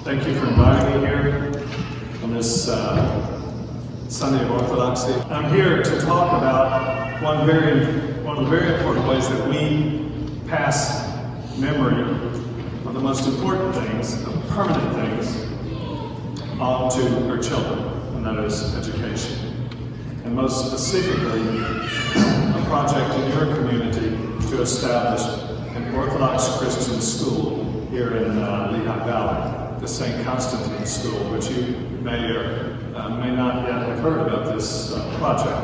Thank you for inviting me here on this Sunday of Orthodoxy. I'm here to talk about one of the very important ways that we pass memory of the most important things, of permanent things, on to our children, and that is education. And most specifically, a project in your community to establish an Orthodox Christian school here in Lehigh Valley, the St. Constantine School, which you may or may not yet have heard about this project.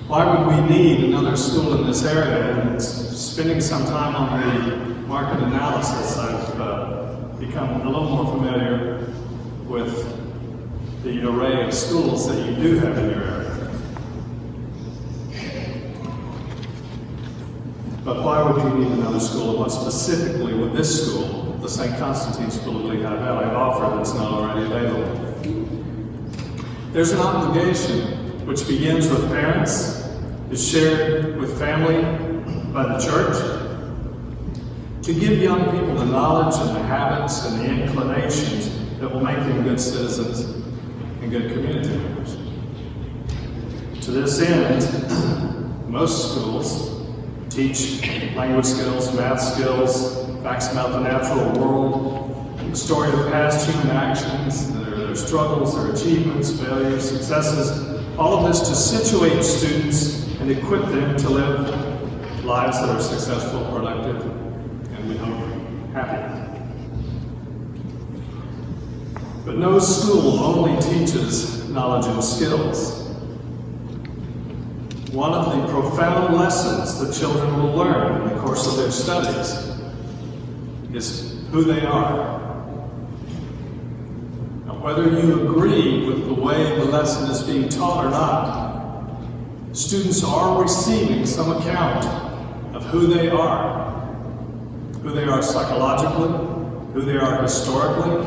Why would we need another school in this area? And spending some time on the market analysis, I've become a little more familiar with the array of schools that you do have in your area. But why would you need another school, and what specifically would this school, the St. Constantine School of Lehigh Valley, offer that's not already available? There's an obligation which begins with parents, is shared with family by the church, to give young people the knowledge and the habits and the inclinations that will make them good citizens and good community members. To this end, most schools teach language skills, math skills, facts about the natural world, the story of past human actions, their struggles, their achievements, failures, successes, all of this to situate students and equip them to live lives that are successful, productive, and we hope happy. But no school only teaches knowledge and skills. One of the profound lessons that children will learn in the course of their studies is who they are. Now, whether you agree with the way the lesson is being taught or not, students are receiving some account of who they are psychologically, who they are historically,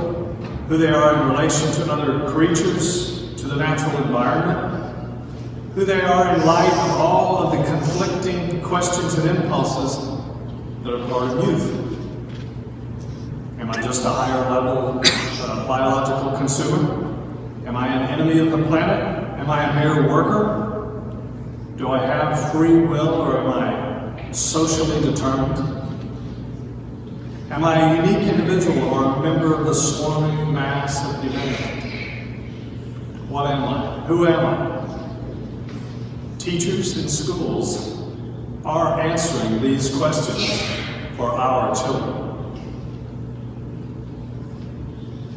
who they are in relation to other creatures, to the natural environment, who they are in light of all of the conflicting questions and impulses that are part of youth. Am I just a higher level biological consumer? Am I an enemy of the planet? Am I a mere worker? Do I have free will, or am I socially determined? Am I a unique individual or a member of the swarming mass of humanity? What am I? Who am I? Teachers in schools are answering these questions for our children.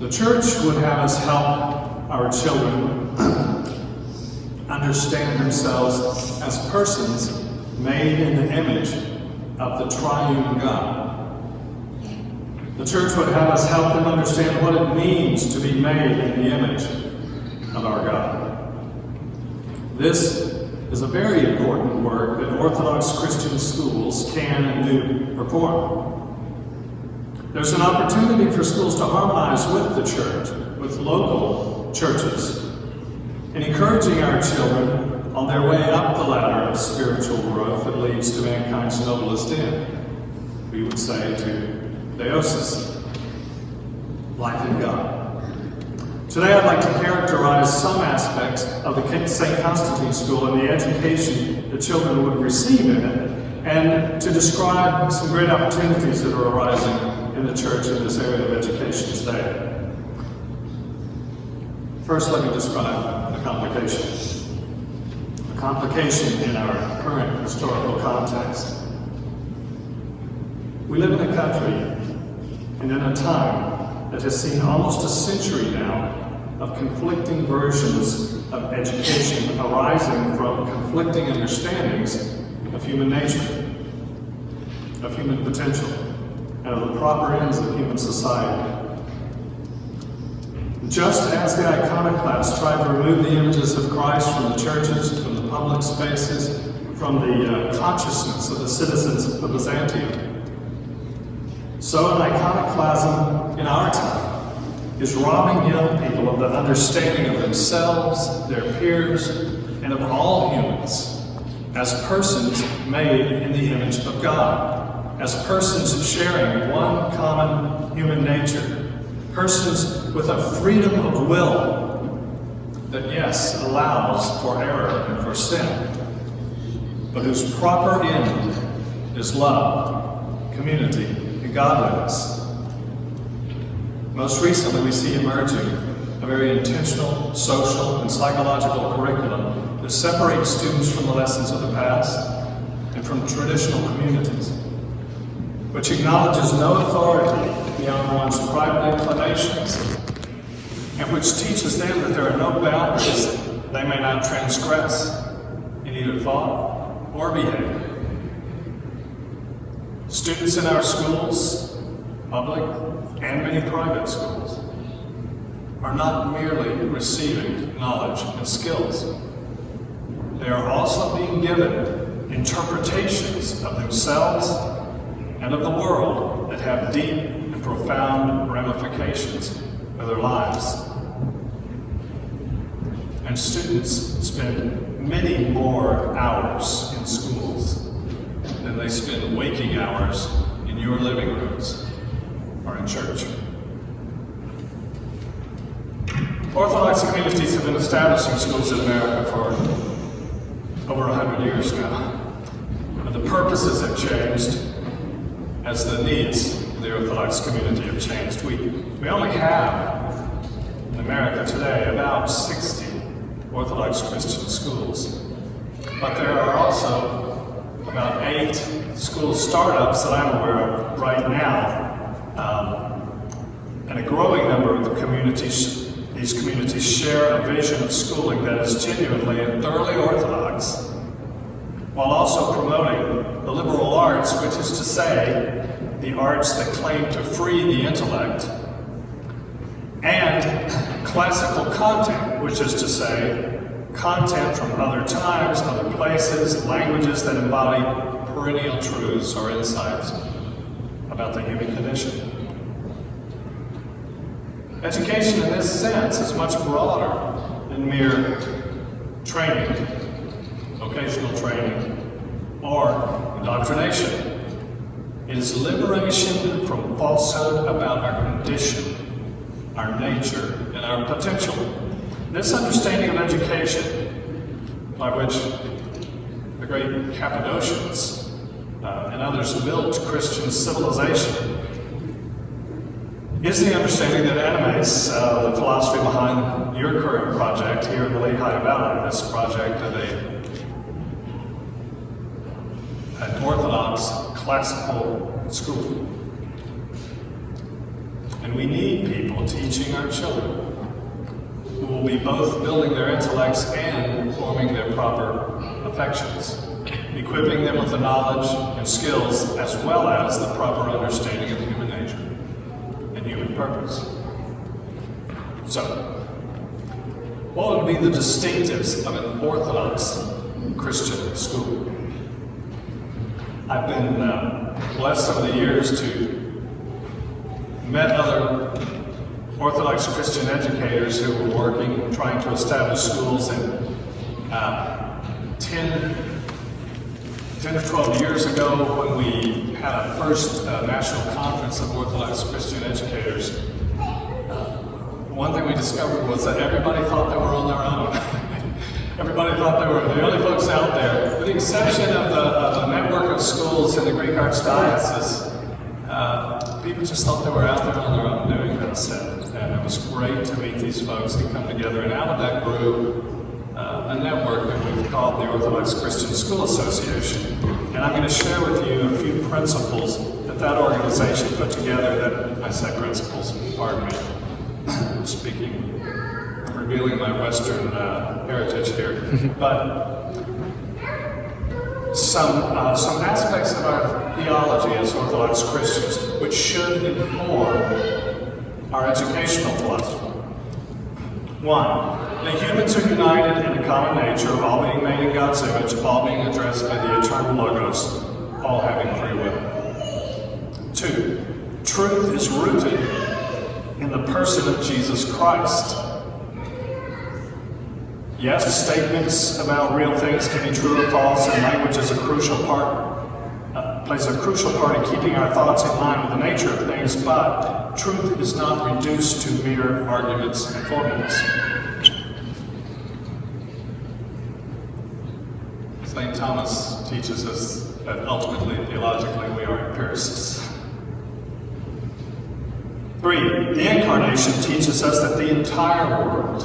The church would have us help our children understand themselves as persons made in the image of the triune God. The church would have us help them understand what it means to be made in the image of our God. This is a very important work that Orthodox Christian schools can and do perform. There's an opportunity for schools to harmonize with the church, with local churches, in encouraging our children on their way up the ladder of spiritual growth that leads to mankind's noblest end. We would say to theosis, life in God. Today I'd like to characterize some aspects of the St. Constantine School and the education the children would receive in it, and to describe some great opportunities that are arising in the church in this area of education today. First, let me describe a complication. A complication in our current historical context. We live in a country and in a time that has seen almost a century now of conflicting versions of education arising from conflicting understandings of human nature, of human potential, and of the proper ends of human society. Just as the iconoclasts tried to remove the images of Christ from the churches, from the public spaces, from the consciousness of the citizens of Byzantium, so an iconoclasm in our time is robbing young people of the understanding of themselves, their peers, and of all humans as persons made in the image of God. as persons sharing one common human nature, persons with a freedom of will that, yes, allows for error and for sin, but whose proper end is love, community, and godliness. Most recently, we see emerging a very intentional social and psychological curriculum that separates students from the lessons of the past and from traditional communities, which acknowledges no authority beyond one's private inclinations, and which teaches them that there are no boundaries they may not transgress in either thought or behavior. Students in our schools, public and many private schools, are not merely receiving knowledge and skills. They are also being given interpretations of themselves and of the world that have deep and profound ramifications for their lives. And students spend many more hours in schools than they spend waking hours in your living rooms or in church. Orthodox communities have been establishing schools in America for over 100 years now. But the purposes have changed as the needs of the Orthodox community have changed. We only have in America today about 60 Orthodox Christian schools. But there are also about 8 school startups that I'm aware of right now. And a growing number of the communities, these communities share a vision of schooling that is genuinely and thoroughly Orthodox, while also promoting the liberal arts, which is to say, the arts that claim to free the intellect, and classical content, which is to say, content from other times, other places, languages that embody perennial truths or insights about the human condition. Education in this sense is much broader than mere training, vocational training, or indoctrination. It is liberation from falsehood about our condition, our nature, and our potential. This understanding of education, by which the great Cappadocians and others built Christian civilization, is the understanding that animates the philosophy behind your current project here in the Lehigh Valley, this project of an Orthodox classical school. And we need people teaching our children who will be both building their intellects and forming their proper affections, equipping them with the knowledge and skills as well as the proper understanding of human nature and human purpose. So, what would be the distinctives of an Orthodox Christian school? I've been blessed over the years to met other Orthodox Christian educators who were working, trying to establish schools, and 10 to 12 years ago, when we had our first national conference of Orthodox Christian educators, one thing we discovered was that everybody thought they were on their own. Everybody thought they were the only folks out there, with the exception of the network of schools in the Greek Archdiocese. People just thought they were out there on their own doing this, and it was great to meet these folks and come together. And out of that grew a network that we've called the Orthodox Christian School Association. And I'm going to share with you a few principles that organization put together. That I say principles, pardon me, speaking, revealing my Western heritage here, but some aspects of our theology as Orthodox Christians, which should inform our educational philosophy. 1, the humans are united in a common nature, all being made in God's image, all being addressed by the eternal Logos, all having free will. 2, truth is rooted in the person of Jesus Christ. Yes, statements about real things can be true or false, and language is a crucial part plays a crucial part in keeping our thoughts in line with the nature of things, but truth is not reduced to mere arguments and formulas. St. Thomas teaches us that ultimately, theologically, we are empiricists. 3, the Incarnation teaches us that the entire world,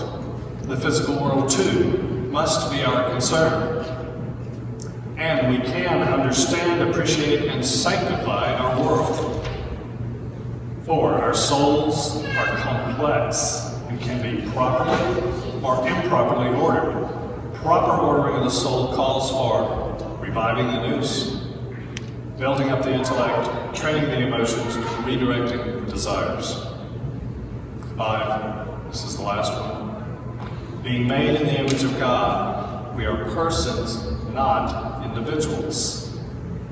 the physical world too, must be our concern. And we can understand, appreciate, and sanctify our world. 4, our souls are complex and can be properly or improperly ordered. Proper ordering of the soul calls for reviving the nous, building up the intellect, training the emotions, redirecting the desires. 5, this is the last one. Being made in the image of God, we are persons, not individuals,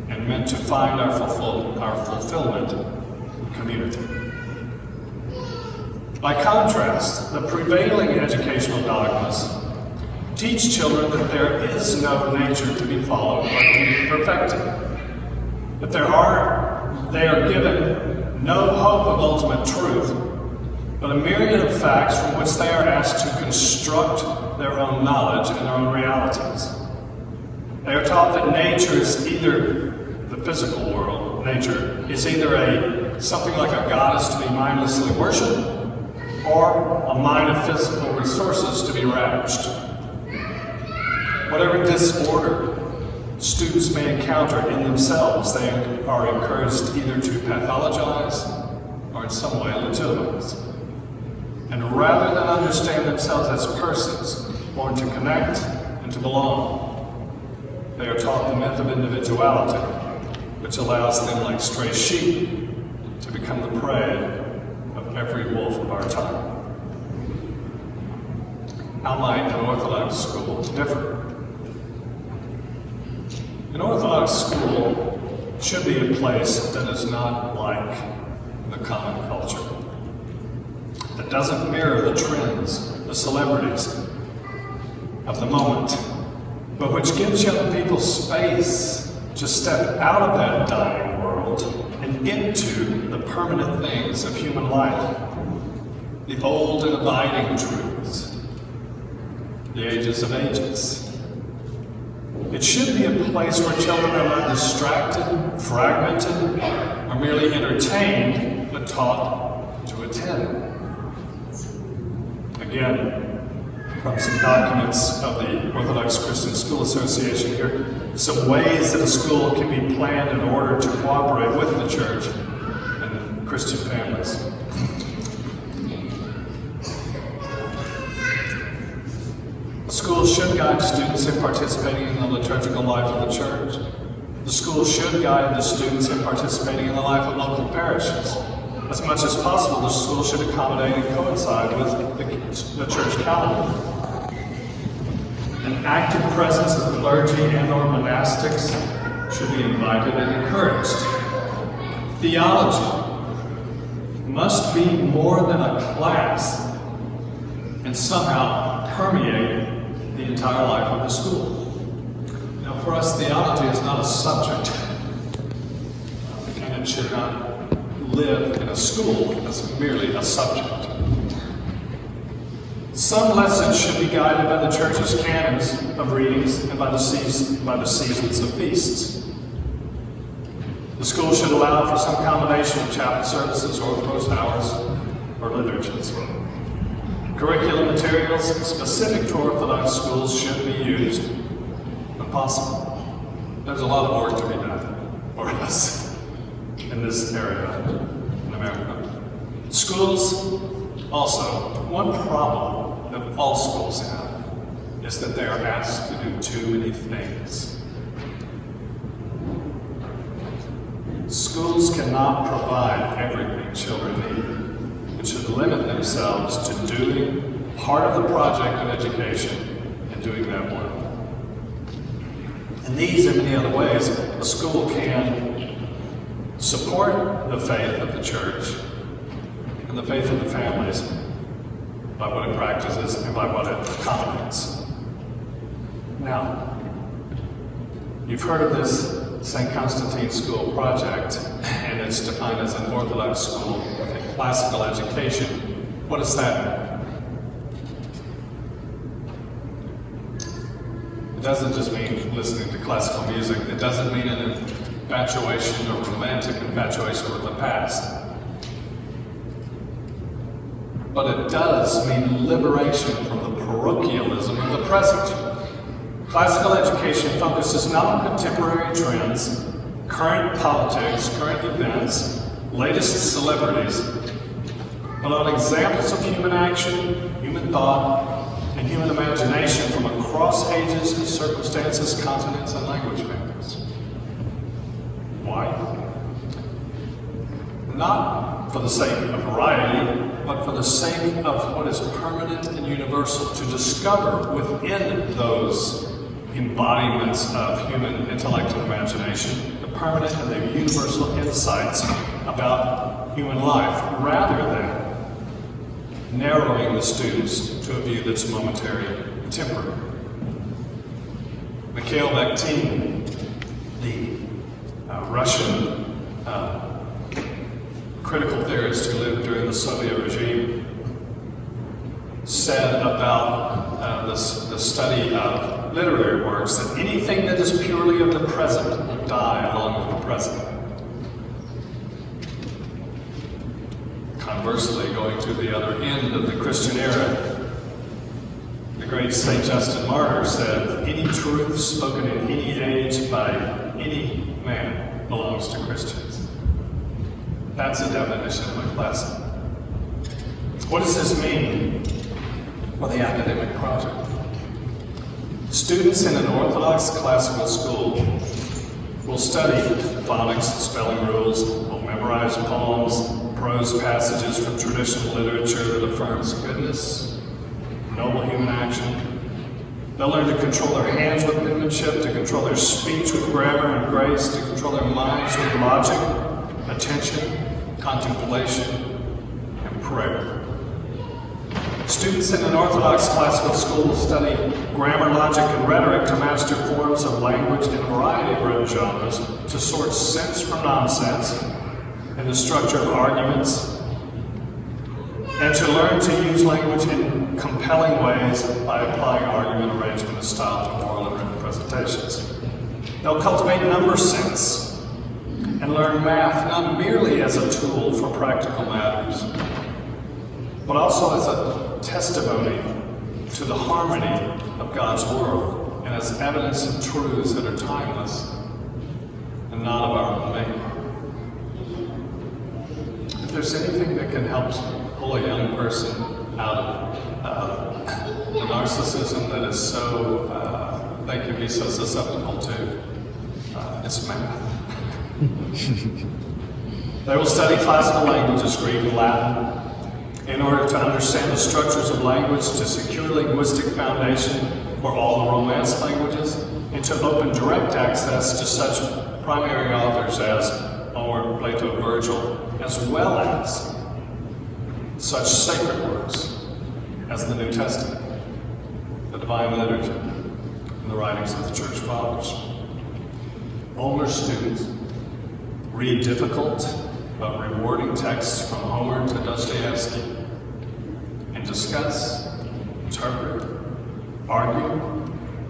and meant to find our fulfillment in community. By contrast, the prevailing educational dogmas teach children that there is no nature to be followed or to be perfected, that they are given no hope of ultimate truth, but a myriad of facts from which they are asked to construct their own knowledge and their own realities. They are taught that nature is either, the physical world, nature, is either something like a goddess to be mindlessly worshipped, or a mine of physical resources to be ravished. Whatever disorder students may encounter in themselves, they are encouraged either to pathologize or in some way legitimize. And rather than understand themselves as persons born to connect and to belong, they are taught the myth of individuality, which allows them, like stray sheep, to become the prey of every wolf of our time. How might an Orthodox school differ? An Orthodox school should be a place that is not like the common culture, that doesn't mirror the trends, the celebrities of the moment, but which gives young people space to step out of that dying world and into the permanent things of human life, the old and abiding truths, the ages of ages. It should be a place where children are not distracted, fragmented, or merely entertained, but taught to attend. Again, from some documents of the Orthodox Christian School Association here, some ways that a school can be planned in order to cooperate with the church and Christian families. The school should guide students in participating in the liturgical life of the church. The school should guide the students in participating in the life of local parishes. As much as possible, the school should accommodate and coincide with the church calendar. An active presence of clergy and/or monastics should be invited and encouraged. Theology must be more than a class and somehow permeate the entire life of the school. Now, for us, theology is not a subject, and it should not live in a school as merely a subject. Some lessons should be guided by the church's canons of readings and by the seasons of feasts. The school should allow for some combination of chapel services, Orthodox hours, or liturgies. Curriculum materials specific to Orthodox schools should be used when possible. There's a lot of work to be done for us in this area in America. Schools, also, one problem that all schools have is that they are asked to do too many things. Schools cannot provide everything children need. It should limit themselves to doing part of the project of education and doing that well. In these and many other ways, a school can support the faith of the church and the faith of the families by what it practices and by what it accommodates. Now, you've heard of this St. Constantine School project, and it's defined as an Orthodox school with a classical education. What does that mean? It doesn't just mean listening to classical music. It doesn't mean an infatuation or romantic infatuation with the past. But it does mean liberation from the parochialism of the present. Classical education focuses not on contemporary trends, current politics, current events, latest celebrities, but on examples of human action, human thought, and human imagination from across ages, circumstances, continents, and language families. Why? Not for the sake of variety, but for the sake of what is permanent and universal, to discover within those embodiments of human intellect and imagination the permanent and the universal insights about human life, rather than narrowing the students to a view that's momentary and temporary. Mikhail Bakhtin, the Russian critical theorist who lived during the Soviet regime, said about the study of literary works that anything that is purely of the present will die along with the present. Conversely, going to the other end of the Christian era, the great St. Justin Martyr said, any truth spoken in any age by any man belongs to Christians. That's a definition of a classic. What does this mean for the academic project? Students in an Orthodox classical school will study phonics, spelling rules, will memorize poems, prose passages from traditional literature that affirms goodness, noble human action. They'll learn to control their hands with penmanship, to control their speech with grammar and grace, to control their minds with logic, attention, contemplation, and prayer. Students in an Orthodox classical school will study grammar, logic, and rhetoric to master forms of language in a variety of written genres, to sort sense from nonsense and the structure of arguments, and to learn to use language in compelling ways by applying argument, arrangement, and style to oral and written presentations. They'll cultivate number sense and learn math not merely as a tool for practical matters, but also as a testimony to the harmony of God's world and as evidence of truths that are timeless and not of our own making. If there's anything that can help pull a young person out of the narcissism that is so, they can be so susceptible to, it's math. They will study classical languages, Greek and Latin, in order to understand the structures of language, to secure linguistic foundation for all the Romance languages, and to open direct access to such primary authors as Homer, Plato, Virgil, as well as such sacred works as the New Testament, the Divine Liturgy, and the writings of the Church Fathers. Older students read difficult but rewarding texts from Homer to Dostoevsky and discuss, interpret, argue,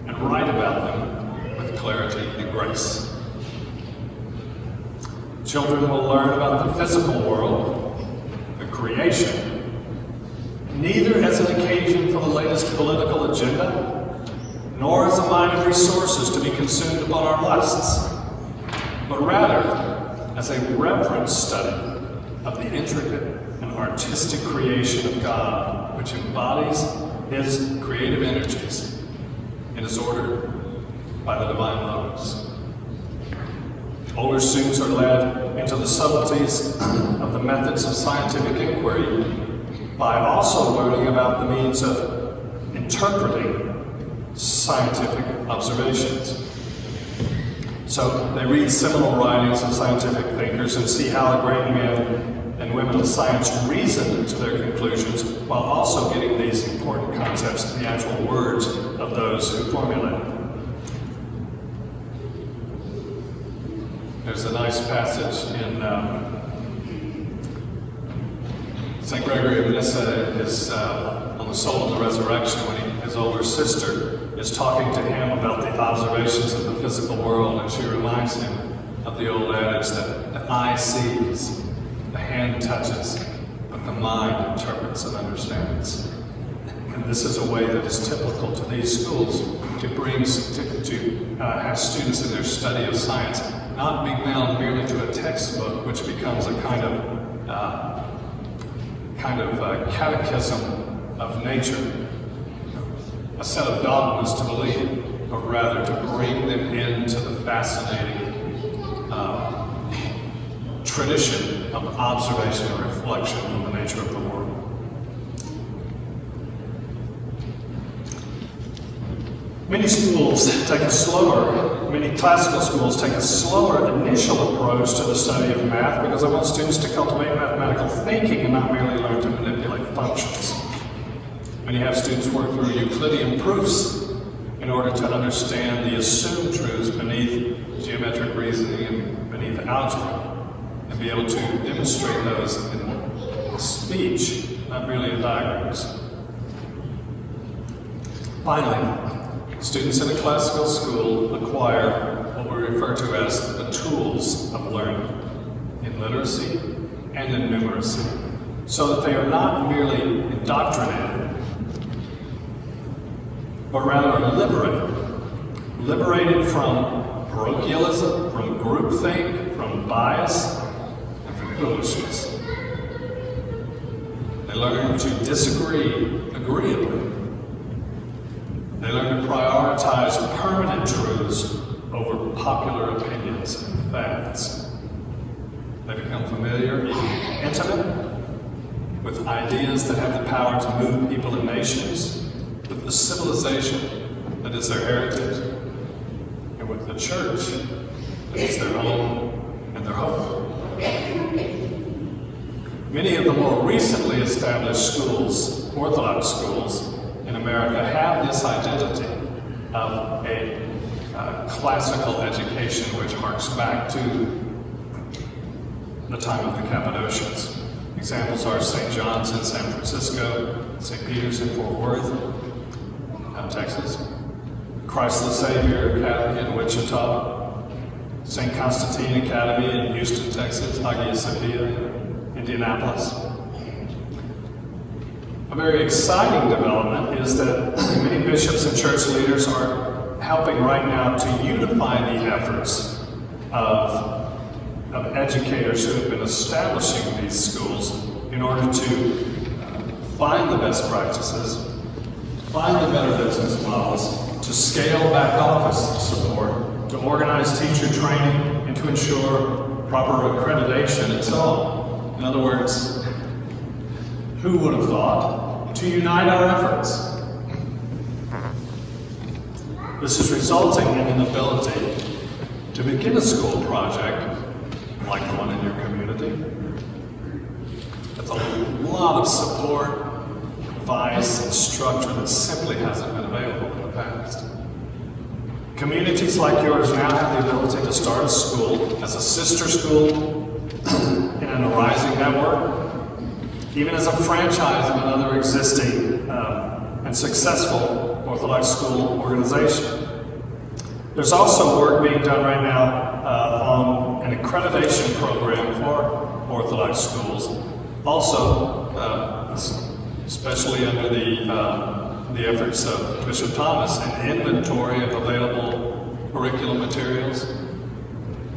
and write about them with clarity and grace. Children will learn about the physical world, the creation, neither as an occasion for the latest political agenda, nor as a mine of resources to be consumed upon our lusts, but rather as a reverent study of the intricate and artistic creation of God, which embodies His creative energies and is ordered by the divine logos. Older students are led into the subtleties of the methods of scientific inquiry by also learning about the means of interpreting scientific observations. So they read seminal writings of scientific thinkers and see how the great men and women of science reasoned to their conclusions, while also getting these important concepts in the actual words of those who formulate them. There's a nice passage in St. Gregory of Nyssa is on the soul of the resurrection when his older sister is talking to him about the observations of the physical world, and she reminds him of the old adage that the eye sees, the hand touches, but the mind interprets and understands. And this is a way that is typical to these schools to have students in their study of science not be bound merely to a textbook, which becomes a kind of catechism of nature, a set of dogmas to believe, but rather to bring them into the fascinating tradition of observation and reflection on the nature of the world. Many classical schools take a slower initial approach to the study of math because they want students to cultivate mathematical thinking and not merely learn to manipulate functions. Many have students work through Euclidean proofs in order to understand the assumed truths beneath geometric reasoning and beneath algebra, and be able to demonstrate those in speech, not merely in diagrams. Finally, students in a classical school acquire what we refer to as the tools of learning in literacy and in numeracy, so that they are not merely indoctrinated, but rather liberated from parochialism, from groupthink, from bias, and from foolishness. They learn to disagree agreeably. They learn to prioritize permanent truths over popular opinions and fads. They become familiar, intimate, with ideas that have the power to move people and nations, with the civilization that is their heritage, and with the church that is their home and their hope. Many of the more recently established schools, Orthodox schools, in America have this identity of a classical education which harks back to the time of the Cappadocians. Examples are St. John's in San Francisco, St. Peter's in Fort Worth, Texas, Christ the Savior Academy in Wichita, St. Constantine Academy in Houston, Texas, Hagia Sophia in Indianapolis. A very exciting development is that many bishops and church leaders are helping right now to unify the efforts of educators who have been establishing these schools in order to find the best practices, find the better business models, to scale back office support, to organize teacher training, and to ensure proper accreditation and so on. In other words, who would have thought to unite our efforts? This is resulting in an ability to begin a school project like the one in your community. With a lot of support, advice, and structure that simply hasn't been available in the past. Communities like yours now have the ability to start a school as a sister school in an arising network, even as a franchise of another existing and successful Orthodox school organization. There's also work being done right now on an accreditation program for Orthodox schools. Also, especially under the efforts of Bishop Thomas, an inventory of available curriculum materials,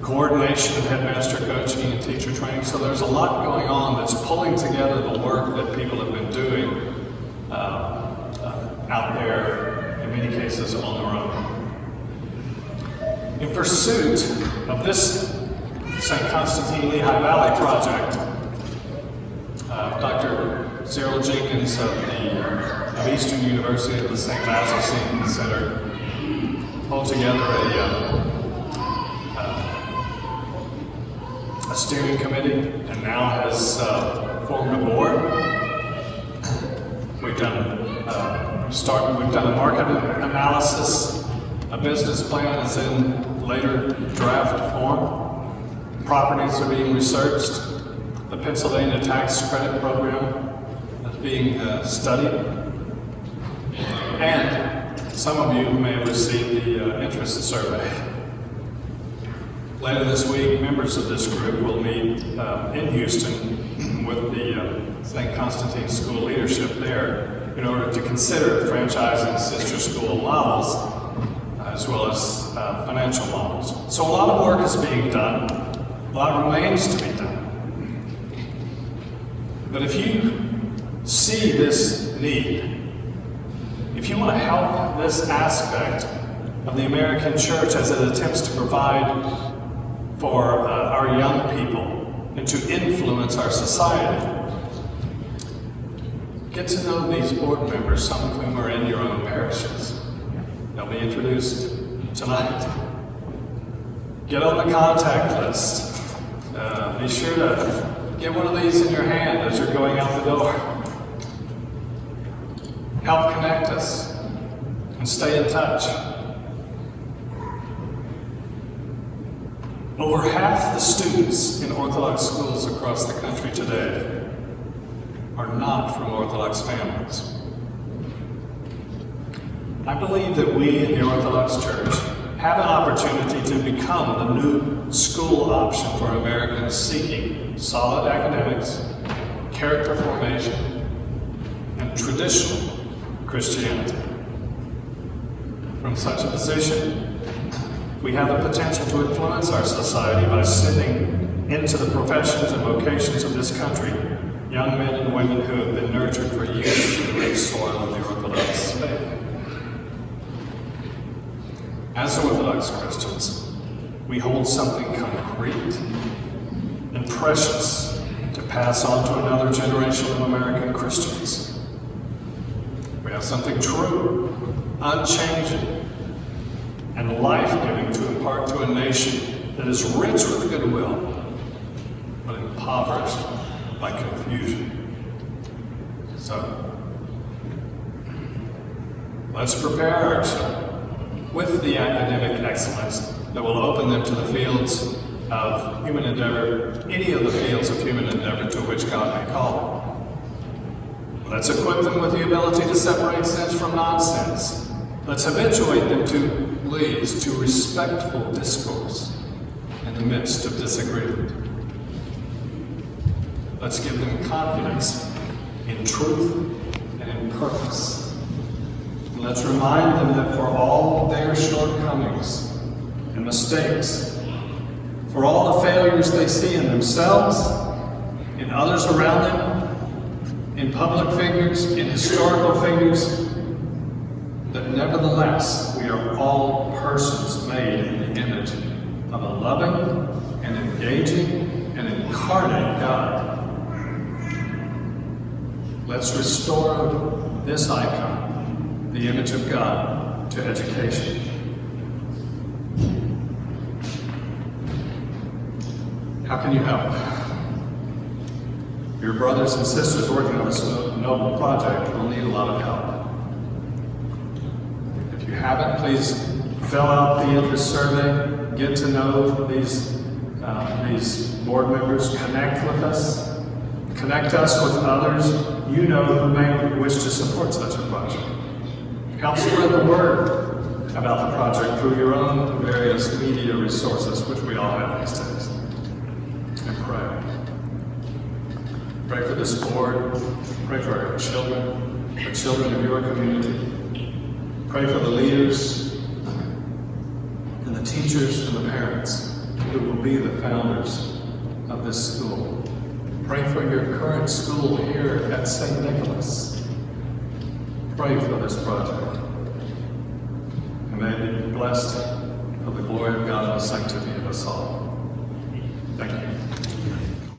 coordination of headmaster coaching and teacher training. So there's a lot going on that's pulling together the work that people have been doing out there, in many cases on their own. In pursuit of this St. Constantine Lehigh Valley project, Dr. Cyril Jenkins of Eastern University at the St. Basil Center pulled together a steering committee and now has formed a board. We've done a market analysis. A business plan is in later draft form. Properties are being researched. The Pennsylvania tax credit program is being studied. And some of you may have received the interest survey. Later this week, members of this group will meet in Houston with the St. Constantine School leadership there in order to consider franchising sister school models as well as financial models. So a lot of work is being done. A lot remains to be done. But if you see this need, if you want to help this aspect of the American church as it attempts to provide for our young people and to influence our society, get to know these board members, some of whom are in your own parishes. They'll be introduced tonight. Get on the contact list. Be sure to get one of these in your hand as you're going out the door. Help connect us and stay in touch. Over half the students in Orthodox schools across the country today are not from Orthodox families. I believe that we in the Orthodox Church have an opportunity to become the new school option for Americans seeking solid academics, character formation, and traditional Christianity. From such a position, we have the potential to influence our society by sending into the professions and vocations of this country young men and women who have been nurtured for years in the rich soil of the Orthodox faith. As Orthodox Christians, we hold something concrete and precious to pass on to another generation of American Christians. We have something true, unchanging, and life-giving to impart to a nation that is rich with goodwill, but impoverished by confusion. So, let's prepare our children with the academic excellence that will open them to the fields of human endeavor, any of the fields of human endeavor to which God may call them. Let's equip them with the ability to separate sense from nonsense. Let's habituate them to lead to respectful discourse in the midst of disagreement. Let's give them confidence in truth and in purpose. Let's remind them that for all their shortcomings and mistakes, for all the failures they see in themselves, in others around them, in public figures, in historical figures, that nevertheless we are all persons made in the image of a loving and engaging and incarnate God. Let's restore this icon, the image of God, to education. How can you help? Your brothers and sisters working on this noble project will need a lot of help. If you haven't, please fill out the interest survey, get to know these board members, connect with us, connect us with others you know who may wish to support such a project. Help spread the word about the project through your own various media resources, which we all have these days. And pray. Pray for this board. Pray for our children, the children of your community. Pray for the leaders and the teachers and the parents who will be the founders of this school. Pray for your current school here at St. Nicholas. Pray for this project. And may it be blessed for the glory of God and the sanctity of us all. Thank you.